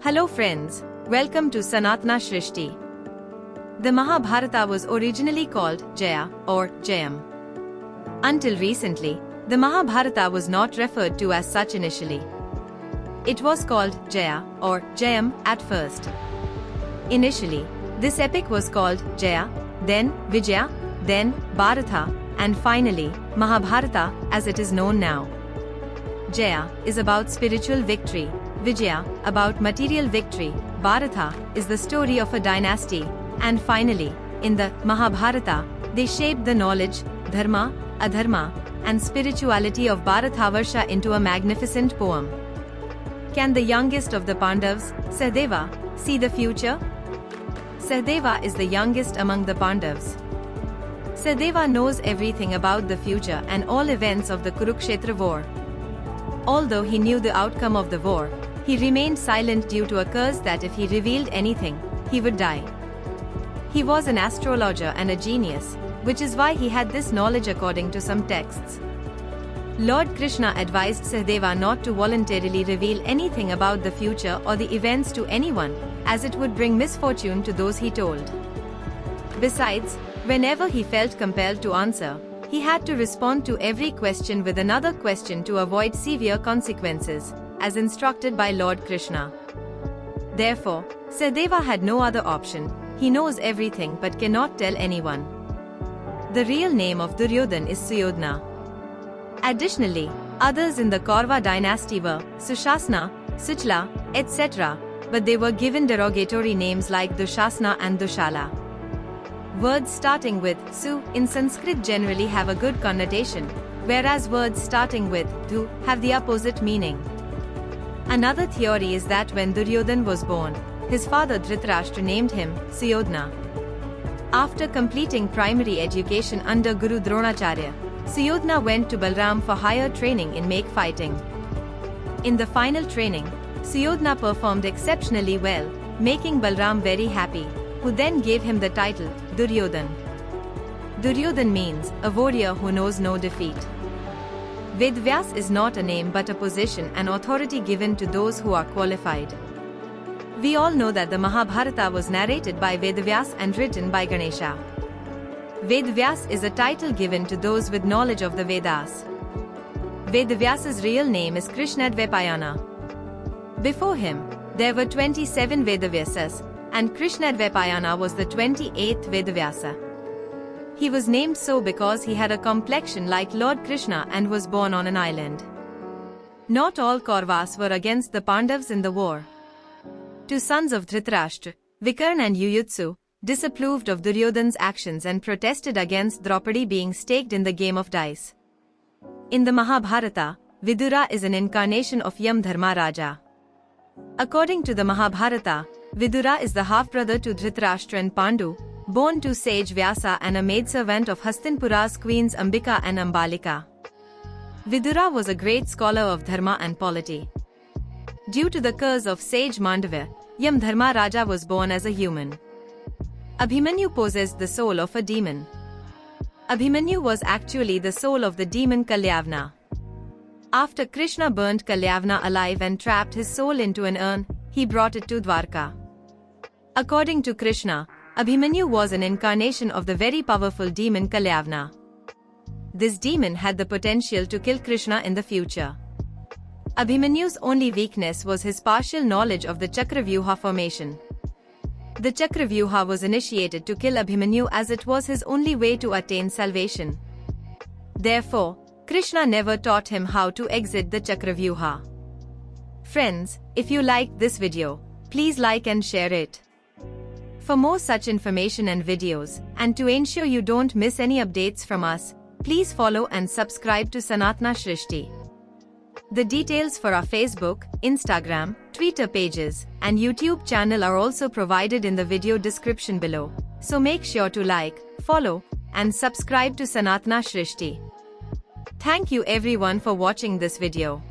Hello friends, welcome to Sanatana Shrishti. The Mahabharata was originally called Jaya or Jayam. Until recently, the Mahabharata was not referred to as such initially. It was called Jaya or Jayam at first. Initially, this epic was called Jaya, then Vijaya, then Bharatha, and finally, Mahabharata as it is known now. Jaya is about spiritual victory, Vijaya about material victory, Bharatha is the story of a dynasty, and finally, in the Mahabharata, they shaped the knowledge, dharma, adharma, and spirituality of Bharatavarsha into a magnificent poem. Can the youngest of the Pandavas, Sahadeva, see the future? Sahadeva is the youngest among the Pandavas. Sahadeva knows everything about the future and all events of the Kurukshetra war. Although he knew the outcome of the war, he remained silent due to a curse that if he revealed anything, he would die. He was an astrologer and a genius, which is why he had this knowledge according to some texts. Lord Krishna advised Sahadeva not to voluntarily reveal anything about the future or the events to anyone, as it would bring misfortune to those he told. Besides, whenever he felt compelled to answer, he had to respond to every question with another question to avoid severe consequences, as instructed by Lord Krishna. Therefore, Sahadeva had no other option. He knows everything but cannot tell anyone. The real name of Duryodhan is Suyodhana. Additionally, others in the Kaurava dynasty were Sushasana, Suchla, etc., but they were given derogatory names like Dushasana and Dushala. Words starting with Su in Sanskrit generally have a good connotation, whereas words starting with Du have the opposite meaning. Another theory is that when Duryodhan was born, his father Dhritarashtra named him Suyodhana. After completing primary education under Guru Dronacharya, Suyodhana went to Balram for higher training in make fighting. In the final training, Suyodhana performed exceptionally well, making Balram very happy, who then gave him the title Duryodhan. Duryodhan means a warrior who knows no defeat. Vedvyas is not a name but a position and authority given to those who are qualified. We all know that the Mahabharata was narrated by Vedvyas and written by Ganesha. Vedvyas is a title given to those with knowledge of the Vedas. Vedvyas's real name is Krishnadvipayana. Before him, there were 27 Vedavyasas, and Krishnadvipayana was the 28th Vedavyasa. He was named so because he had a complexion like Lord Krishna and was born on an island. Not all Kauravas were against the Pandavas in the war. Two sons of Dhritarashtra, Vikarna and Yuyutsu, disapproved of Duryodhan's actions and protested against Draupadi being staked in the game of dice. In the Mahabharata, Vidura is an incarnation of Yamdharma Raja. According to the Mahabharata, Vidura is the half-brother to Dhritarashtra and Pandu, born to sage Vyasa and a maidservant of Hastinapura's queens Ambika and Ambalika. Vidura was a great scholar of dharma and polity. Due to the curse of sage Mandava, Yamdharma Raja was born as a human. Abhimanyu possessed the soul of a demon. Abhimanyu was actually the soul of the demon Kalyavana. After Krishna burnt Kalyavana alive and trapped his soul into an urn, he brought it to Dwarka. According to Krishna, Abhimanyu was an incarnation of the very powerful demon Kalyavana. This demon had the potential to kill Krishna in the future. Abhimanyu's only weakness was his partial knowledge of the Chakravyuha formation. The Chakravyuha was initiated to kill Abhimanyu as it was his only way to attain salvation. Therefore, Krishna never taught him how to exit the Chakravyuha. Friends, if you liked this video, please like and share it. For more such information and videos, and to ensure you don't miss any updates from us, please follow and subscribe to Sanatana Shrishti. The details for our Facebook, Instagram, Twitter pages, and YouTube channel are also provided in the video description below, so make sure to like, follow, and subscribe to Sanatana Shrishti. Thank you everyone for watching this video.